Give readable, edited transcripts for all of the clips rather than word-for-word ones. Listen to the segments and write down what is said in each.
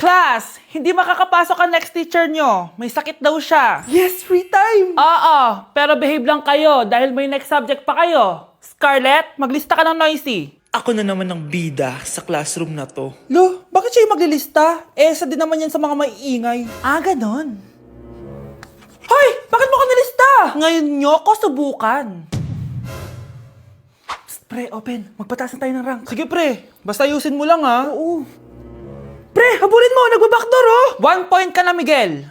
Class, hindi makakapasok ang next teacher nyo. May sakit daw siya. Yes, free time! Oo, pero behave lang kayo dahil may next subject pa kayo. Scarlett, maglista ka ng noisy. Ako na naman ang bida sa classroom na to. Lo, bakit siya yung maglilista? Isa din naman yan sa mga maiingay. Ah, ganon. Hoy! Bakit mo ko nilista? Ngayon nyo ko subukan. Psst, pre, open. Magpataas na tayo ng rank. Sige, pre. Basta ayusin mo lang, ha? Oo. Pre, habulin mo! Nagbabackdoor, oh! 1 point ka na, Miguel.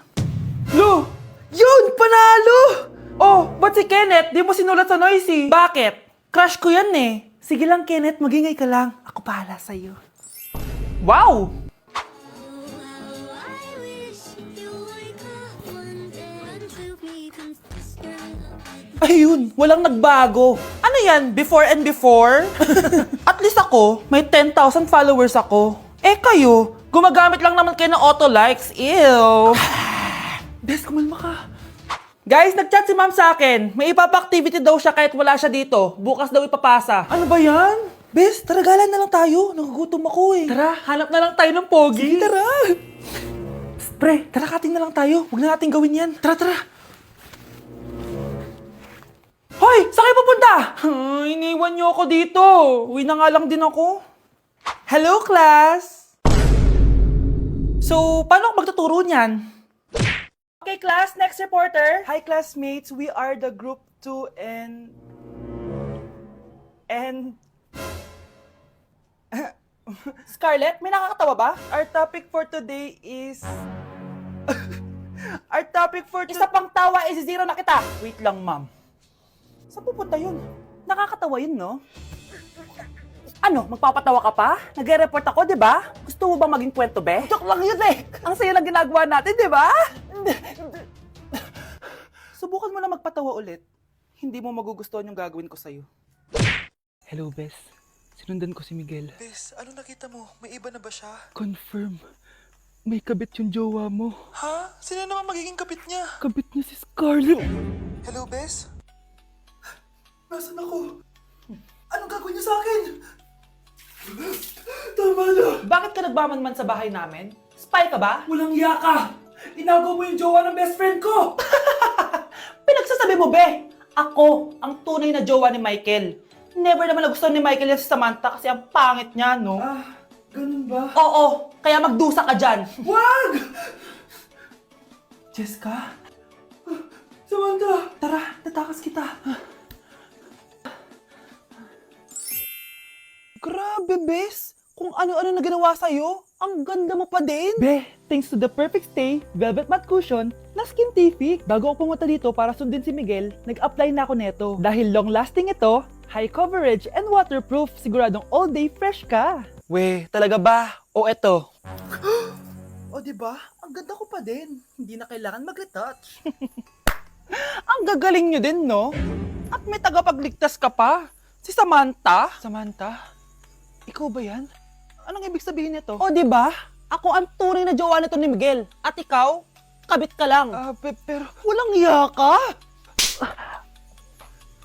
Lo! Yun! Panalo! Oh, ba't si Kenneth di mo sinulat sa noisy? Bakit? Crush ko yan eh. Sige lang, Kenneth. Magingay ka lang. Ako bahala sa'yo. Wow! Ayun, walang nagbago. Ano yan? Before and before? At least ako, may 10,000 followers ako. Eh kayo, gumagamit lang naman kayo ng auto likes. Ew. Bes, kumalma ka. Guys, nag-chat si ma'am sa akin. May ipapa-activity daw siya kahit wala siya dito. Bukas daw ipapasa. Ano ba yan? Bes, tara galan na lang tayo. Nagugutom ako eh. Tara, hanap na lang tayo ng pogi. Sige, tara. Psst, pre, tara kating na lang tayo. Huwag na natin gawin yan. Tara, tara. Hoy! Saan kayo pupunta? Iniwan niyo ako dito. Uwi na nga lang din ako. Hello, class! So, paano ako magtuturo niyan? Okay, class. Next reporter. Hi, classmates. We are the group 2 and... Scarlett, may nakakatawa ba? Our topic for today is... Our topic for today... Isa pang tawa is zero na kita. Wait lang, ma'am. Saan pupunta yun? Nakakatawa yun, no? Ano, magpapatawa ka pa? Nagre-report ako, di ba? Gusto mo bang maging kwento, be? Joke lang yun eh! Ang saya lang ginagawa natin, di ba? Subukan mo na magpatawa ulit. Hindi mo magugustuhan yung gagawin ko sa'yo. Hello, Bes. Sinundan ko si Miguel. Bes, ano nakita mo? May iba na ba siya? Confirm. May kabit yung jowa mo. Ha? Sino naman magiging kapit niya? Kabit niya si Scarlett. Hello, Bes? Nasaan ako? Anong gagawin niyo sa akin? Tama na! Bakit ka nagmamanman sa bahay namin? Spy ka ba? Walang yaka! Inagaw mo yung jowa ng best friend ko! Pinagsasabi mo, be! Ako, ang tunay na jowa ni Michael. Never naman nagustuhan ni Michael yan si Samantha kasi ang pangit niya, no? Ah, ganun ba? Oo, kaya magdusa ka dyan. Wag! Jessica, Samantha! tara, tatakas kita. Grabe, bes! Kung ano-ano na ginawa sa'yo, ang ganda mo pa din! Be, thanks to the perfect stay, velvet matte cushion, na Skintific. Bago ako pumunta dito para sundin si Miguel, nag-apply na ako neto. Dahil long-lasting ito, high coverage, and waterproof, siguradong all day fresh ka. We, talaga ba? O eto? O diba? Ang ganda ko pa din. Hindi na kailangan mag-retouch. Ang gagaling nyo din, no? At may tagapagligtas ka pa. Si Samantha. Samantha, ikaw ba yan? Anong ibig sabihin nito? O diba? Ako ang tunay na jowa nito ni Miguel. At ikaw, kabit ka lang. Pero... Walang iya ka?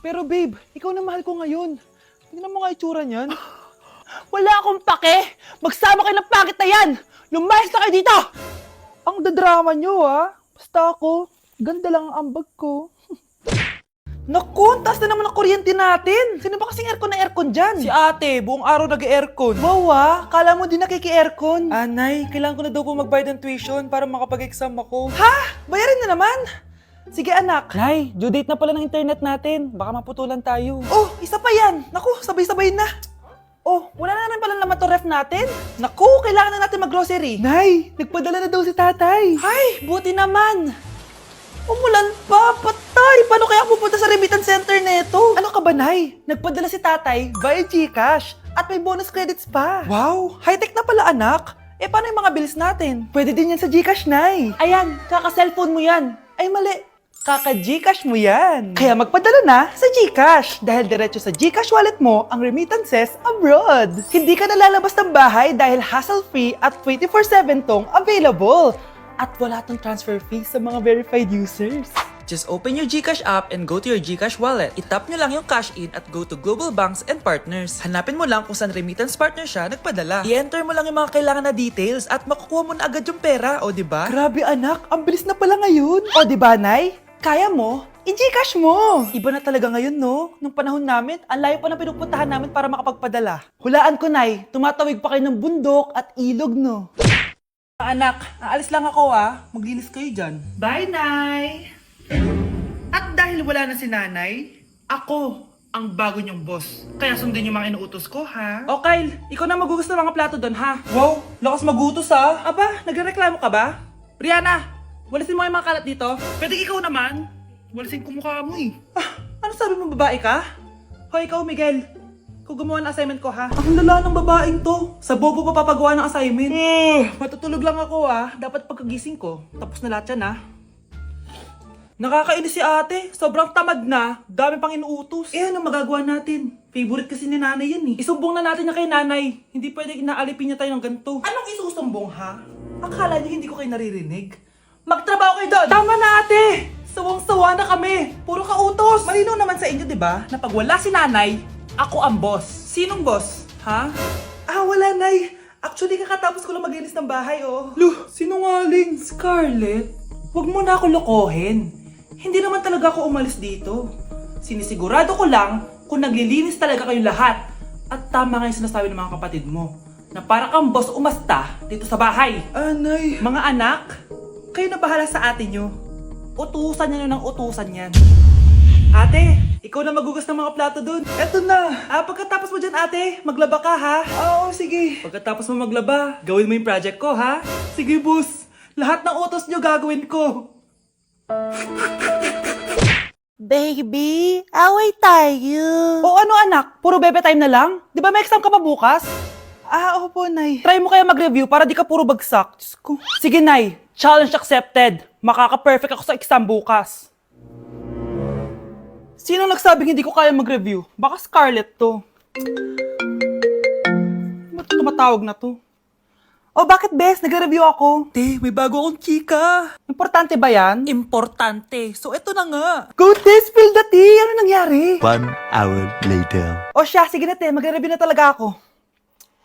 Pero babe, ikaw na mahal ko ngayon. Tingnan mo nga itsura niyan. Wala akong pake! Magsama kayo ng pangit na yan! Lumayas na kayo dito! Ang dadrama nyo, ha? Basta ako, ganda lang ang ambag ko. Naku, taas na naman ang kuryente natin. Sino ba kasing aircon dyan? Si ate, buong araw nag-aircon. Wow kala mo din nakiki-aircon. Anay, kailangan ko na daw po magbayad ng tuition para makapag-exam ako. Ha? Bayarin na naman? Sige anak. Nay, due date na pala ng internet natin. Baka maputulan tayo. Oh, isa pa yan. Naku, sabay-sabay na. Oh, wala na naman pala naman to ref natin. Naku, kailangan na natin mag-grocery. Nay, nagpadala na daw si tatay. Ay, buti naman. Umulan pa, patay! Paano kaya ako pupunta sa remittance center neto? Ano ka ba, Nay? Nagpadala si tatay via GCash at may bonus credits pa. Wow, high-tech na pala, anak. Eh, paano yung mga bills natin? Pwede din yan sa GCash, Nay. Ayan, kaka-cellphone mo yan. Ay, mali. Kaka-GCash mo yan. Kaya magpadala na sa GCash dahil diretso sa GCash wallet mo ang remittances abroad. Hindi ka nalalabas ng bahay dahil hassle-free at 24/7 tong available. At wala tong transfer fee sa mga verified users. Just open your GCash app and go to your GCash wallet. Itap nyo lang yung cash in at go to Global Banks and Partners. Hanapin mo lang kung saan remittance partner siya nagpadala. I-enter mo lang yung mga kailangan na details at makukuha mo na agad yung pera, o diba? Grabe anak, ang bilis na pala ngayon. O diba, Nay? Kaya mo? I-Gcash mo! Iba na talaga ngayon, no? Nung panahon namin, ang layo pa ng pinupuntahan namin para makapagpadala. Hulaan ko, Nay, tumatawid pa kayo ng bundok at ilog, no? Anak, aalis lang ako Maglinis kayo dyan. Bye, Nay! At dahil wala na si Nanay, ako ang bago niyong boss. Kaya sundin yung mga inuutos ko, ha? O Kyle, ikaw na magugas ng mga plato doon ha. Wow, lakas magutos Aba, nagrereklamo ka ba? Brianna, walisin mo yung mga kalat dito. Pwede ikaw naman. Walisin ko mukha mo, eh. Ano sabi mo, babae ka? Hoy, ikaw Miguel. Ikaw gumawa ng assignment ko ha. Ang lala ng babaeng to. Sa bobo pa papagawa ng assignment. Matutulog lang ako Dapat pagkagising ko, tapos na lahat yan Nakakainis si ate. Sobrang tamad na. Dami pang inuutos. Ano magagawa natin? Favorite kasi ni nanay yan Isumbong na natin niya kay nanay. Hindi pwede inaalipin niya tayo ng ganito. Anong isusumbong ha? Akala niyo hindi ko kayo naririnig? Magtrabaho kayo doon! Tama na ate! Sawang-sawa na kami. Puro kautos. Malinaw naman sa inyo, di ba? Na pag wala si nanay, ako ang boss. Sinong boss? Ha? Wala nay. Actually, kakatapos ko lang maglinis ng bahay, Luh, sinungaling. Scarlett, wag mo na ako lokohin. Hindi naman talaga ako umalis dito. Sinisigurado ko lang kung naglilinis talaga kayo lahat. At tama nga yung sinasabi ng mga kapatid mo. Na para kang boss umasta dito sa bahay. Anay. Mga anak, kayo na bahala sa ate nyo. Utusan nyo ng utusan yan. Ate, ikaw na magugas ng mga plato dun. Eto na. Pagkatapos mo dyan ate, maglaba ka ha. Oo, sige. Pagkatapos mo maglaba, gawin mo yung project ko ha. Sige boss, lahat ng utos nyo gagawin ko. Baby, away tayo. O ano anak, puro bebe time na lang? Di ba may exam ka pa bukas? Opo, Nay. Try mo kaya mag-review para di ka puro bagsak. Diyos ko. Sige, Nay. Challenge accepted. Makaka-perfect ako sa exam bukas. Sino nagsabing hindi ko kaya mag-review? Baka Scarlett to. Ba't tumatawag na to? Oh, bakit bes? Nagre-review ako. Te, may bago akong chika. Importante ba yan? Importante. So eto na nga. Go, te! Spill the tea! Ano nangyari? 1 hour later. O siya, sige na te. Magre-review na talaga ako.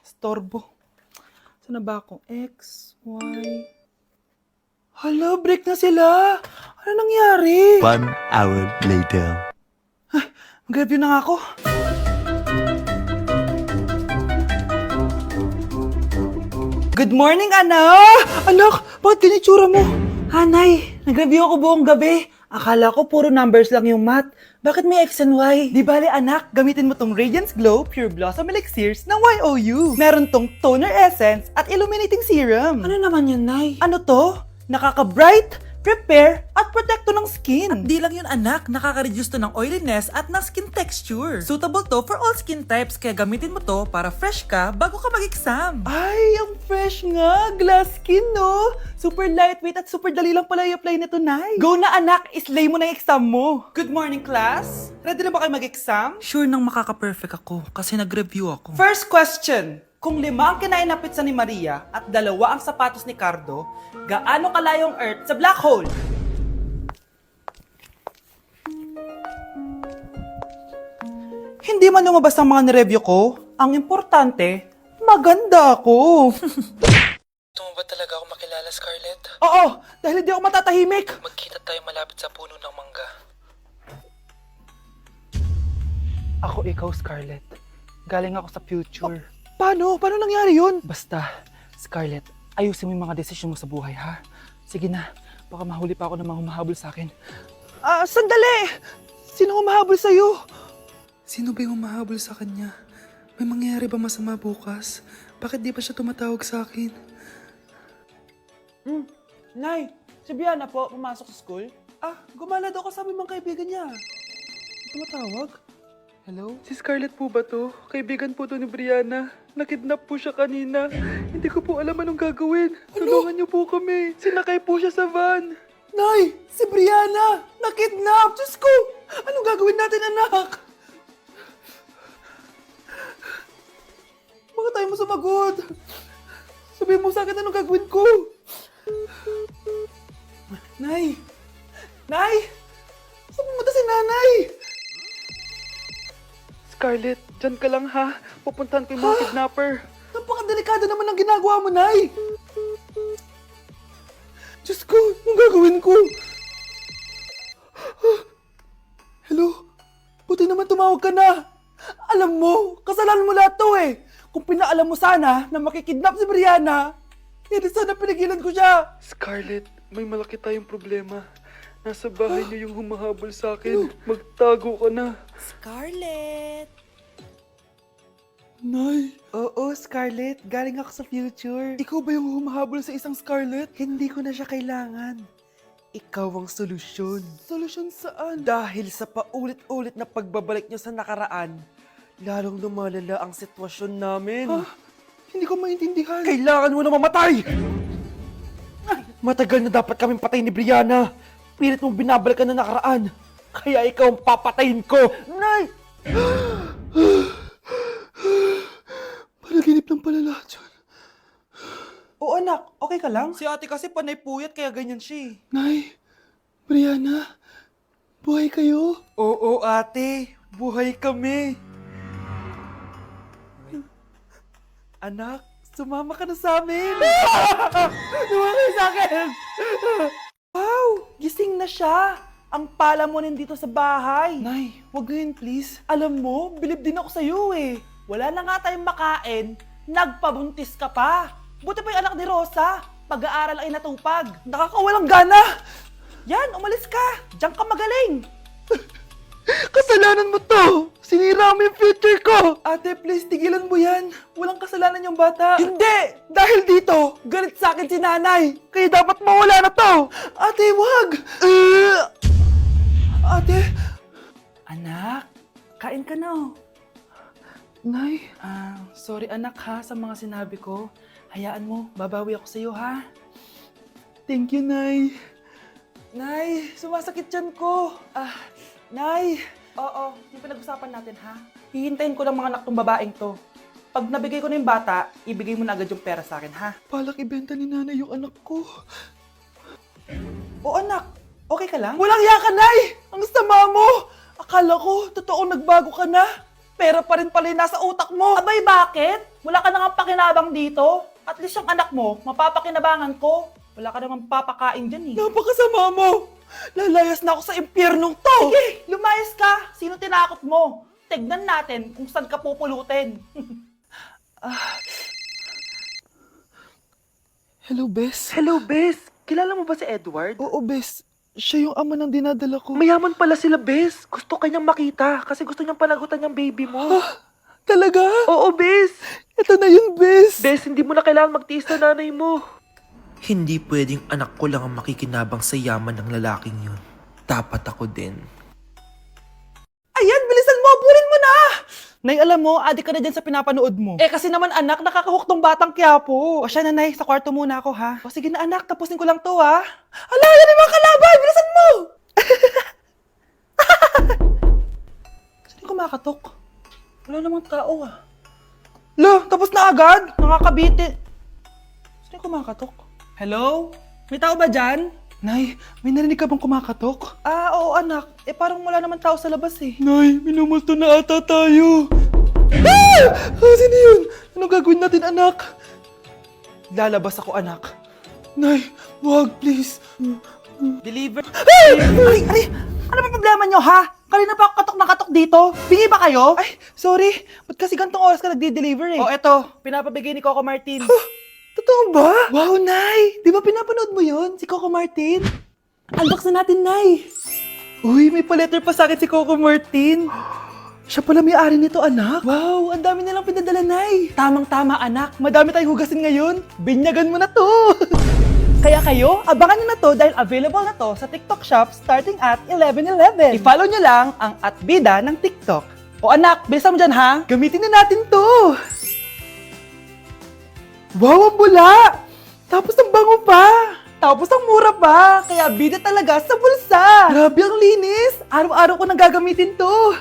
Storbo. Saan na ba ako? X, Y... Hala, break na sila. Ano nangyari? 1 hour later. Mag-review na nga ako. Good morning, anak! Anak, bakit ganyan itsura mo? Hanay, nag-review ako buong gabi. Akala ko puro numbers lang yung math. Bakit may X and Y? Di bale, anak, gamitin mo tong Radiance Glow Pure Blossom Elixirs ng YOU. Meron tong toner essence at illuminating serum. Ano naman yun, Nay? Ano to? Nakaka-bright, prepare, at protekto ng skin. Di lang yun anak, nakaka-reduce to ng oiliness at ng skin texture. Suitable to for all skin types, kaya gamitin mo to para fresh ka bago ka mag-exam. Ay, ang fresh nga. Glass skin, no? Super lightweight at super dali lang pala i-apply nito, Nay. Go na, anak. Islay mo na yung exam mo. Good morning, class. Ready na ba kayo mag-exam? Sure nang makaka-perfect ako kasi nag-review ako. First question. Kung 5 ang kinain na pizza ni Maria at 2 ang sapatos ni Cardo, gaano kalayo ang Earth sa black hole? Hindi man lumabas ang mga nireview ko. Ang importante, maganda ako. Gusto mo ba talaga ako makilala, Scarlett? Oo, dahil hindi ako matatahimik. Magkita tayo malapit sa puno ng mangga. Ako ikaw, Scarlett. Galing ako sa future. Paano? Paano nangyari yun? Basta, Scarlett, ayusin mo yung mga desisyon mo sa buhay, ha? Sige na, baka mahuli pa ako ng mga humahabol sa akin. Sandali! Sino humahabol sa'yo? Sino ba yung humahabol sa kanya? May mangyayari ba masama bukas? Bakit di pa siya tumatawag sa akin? Nay, si Biana po, pumasok sa school. Gumala daw kasama yung mga kaibigan niya. Tumatawag? Hello? Si Scarlett po ba to? Kaibigan po to ni Brianna. Nakidnap po siya kanina. Hindi ko po alam anong gagawin. Tulungan niyo po kami. Sinakay po siya sa van. Nay, si Brianna! Nakidnap! Diyos ko! Anong gagawin natin, anak? Bakit tayo mo sumagot? Sabihin mo sa akin anong gagawin ko. Nay! Nay! nanay! Scarlett, dyan ka lang ha. Pupuntahan ko yung mga kidnapper. Napakadelikado naman ang ginagawa mo, Nay! Diyos ko, anong gagawin ko? Hello? Buti naman tumawag ka na. Alam mo, kasalanan mo lahat to eh. Kung pinaalam mo sana na makikidnap si Brianna, hindi sana pinigilan ko siya. Scarlett, may malaki tayong problema. Nasa bahay niyo yung humahabol sa akin. Magtago ka na. Scarlett! Nay. Oo, Scarlett. Galing ako sa future. Ikaw ba yung humahabol sa isang Scarlett? Hindi ko na siya kailangan. Ikaw ang solusyon. Solusyon saan? Dahil sa paulit-ulit na pagbabalik niyo sa nakaraan, lalong lumalala ang sitwasyon namin. Hindi ko maintindihan. Kailangan mo na mamatay! Matagal na dapat kaming patay ni Brianna. Pilit mong binabalikan na nakaraan. Kaya ikaw ang papatayin ko. Nay! Panaginip ng pala lahat yun. Oo anak, okay ka lang? Si ate kasi panay puyat kaya ganyan siya eh. Nay, Brianna, buhay kayo? Oo ate, buhay kami. Anak, sumama ka na sa amin. Sumama kayo sa akin. Wow, gising na siya. Ang pala mo nandito sa bahay. Nay, wag ngayon please. Alam mo, bilib din ako sa'yo eh. Wala na nga tayong makain, nagpabuntis ka pa. Buti pa yung anak ni Rosa, pag-aaral ay natupag. Nakakawalang gana. Yan, umalis ka. Diyan ka magaling. Kasalanan mo to. Sinira mo yung future ko. Ate, please, tigilan mo yan. Walang kasalanan yung bata. Hindi! Dahil dito, galit sa akin si nanay. Kaya dapat mawala na to. Ate, wag. Ate. Anak, kain ka na. Nay. Sorry anak ha sa mga sinabi ko. Hayaan mo, babawi ako sa'yo ha. Thank you, Nay. Nay, sumasakit tiyan ko. Nay. Oo, yung pinag-usapan natin ha. Hihintayin ko lang mga anak tong babaeng to. Pag nabigay ko na yung bata, ibigay mo na agad yung pera sa akin ha. Palak ibenta ni nanay yung anak ko. O anak, okay ka lang? Walang iya ka, Nay! Ang sama mo! Akala ko, totoong nagbago ka na. Pera pa rin pala yung nasa utak mo. Abay, bakit? Wala ka nang pakinabang dito. At least yung anak mo, mapapakinabangan ko. Wala ka namang papakain dyan eh. Napakasama mo! Lalayas na ako sa impyernong to! Sige, lumayas ka! Sino tinakot mo? Tignan natin kung saan ka pupulutin. Hello, Bes. Hello, Bes. Kilala mo ba si Edward? Oo, Bes. Siya yung ama ng dinadala ko. Mayaman pala sila, Bes. Gusto kanyang makita kasi gusto niyang panagutan yung baby mo. Talaga? Oo, Bes. Ito na yun, Bes. Bes, hindi mo na kailangan magtiis na nanay mo. Hindi pwedeng anak ko lang ang makikinabang sa yaman ng lalaking yun. Dapat ako din. Ayan, bilisan mo! Burin mo na! Nay, alam mo, adik ka na dyan sa pinapanood mo. Eh, kasi naman anak, nakakahook tong batang Quiapo. O siya na, Nay, sa kwarto muna ako, ha? O sige na, anak, tapusin ko lang to, ha? Ala, yan yung mga kalaban! Bilisan mo! Saan yung kumakatok? Wala namang tao, ah. Lo, tapos na agad? Nakakabiti. Saan yung kumakatok? Hello? May tao ba dyan? Nay, may narinig ka bang kumakatok? Oo anak. Eh parang wala naman tao sa labas eh. Nay, minumulto na ata tayo. Sino yun? Ano gagawin natin anak? Lalabas ako anak. Nay, wag please. Deliver. Ay! Ano ba problema nyo ha? Kanina pa ako katok na katok dito. Bingi ba kayo? Ay, sorry. Ba't kasi gantong oras ka nagde-deliver eh? Oh, eto. Pinapabigay ni Coco Martin. Totoo ba? Wow, Nay! Di ba pinapanood mo yun? Si Coco Martin? Unbox na natin, Nay! Uy, may pa-letter pa sa akin si Coco Martin. Siya pala may-ari nito, anak. Wow, ang dami nilang pinadala, Nay. Tamang-tama, anak. Madami tayong hugasin ngayon. Binyagan mo na to. Kaya kayo, abangan nyo na to dahil available na to sa TikTok Shop starting at 11/11. I-follow nyo lang ang @bida ng TikTok. O anak, bilisan mo dyan, ha? Gamitin na natin to. Wow, ang bula! Tapos ang bango pa! Tapos ang mura pa! Kaya bida talaga sa bulsa! Grabe ang linis! Araw-araw ko nang gagamitin to!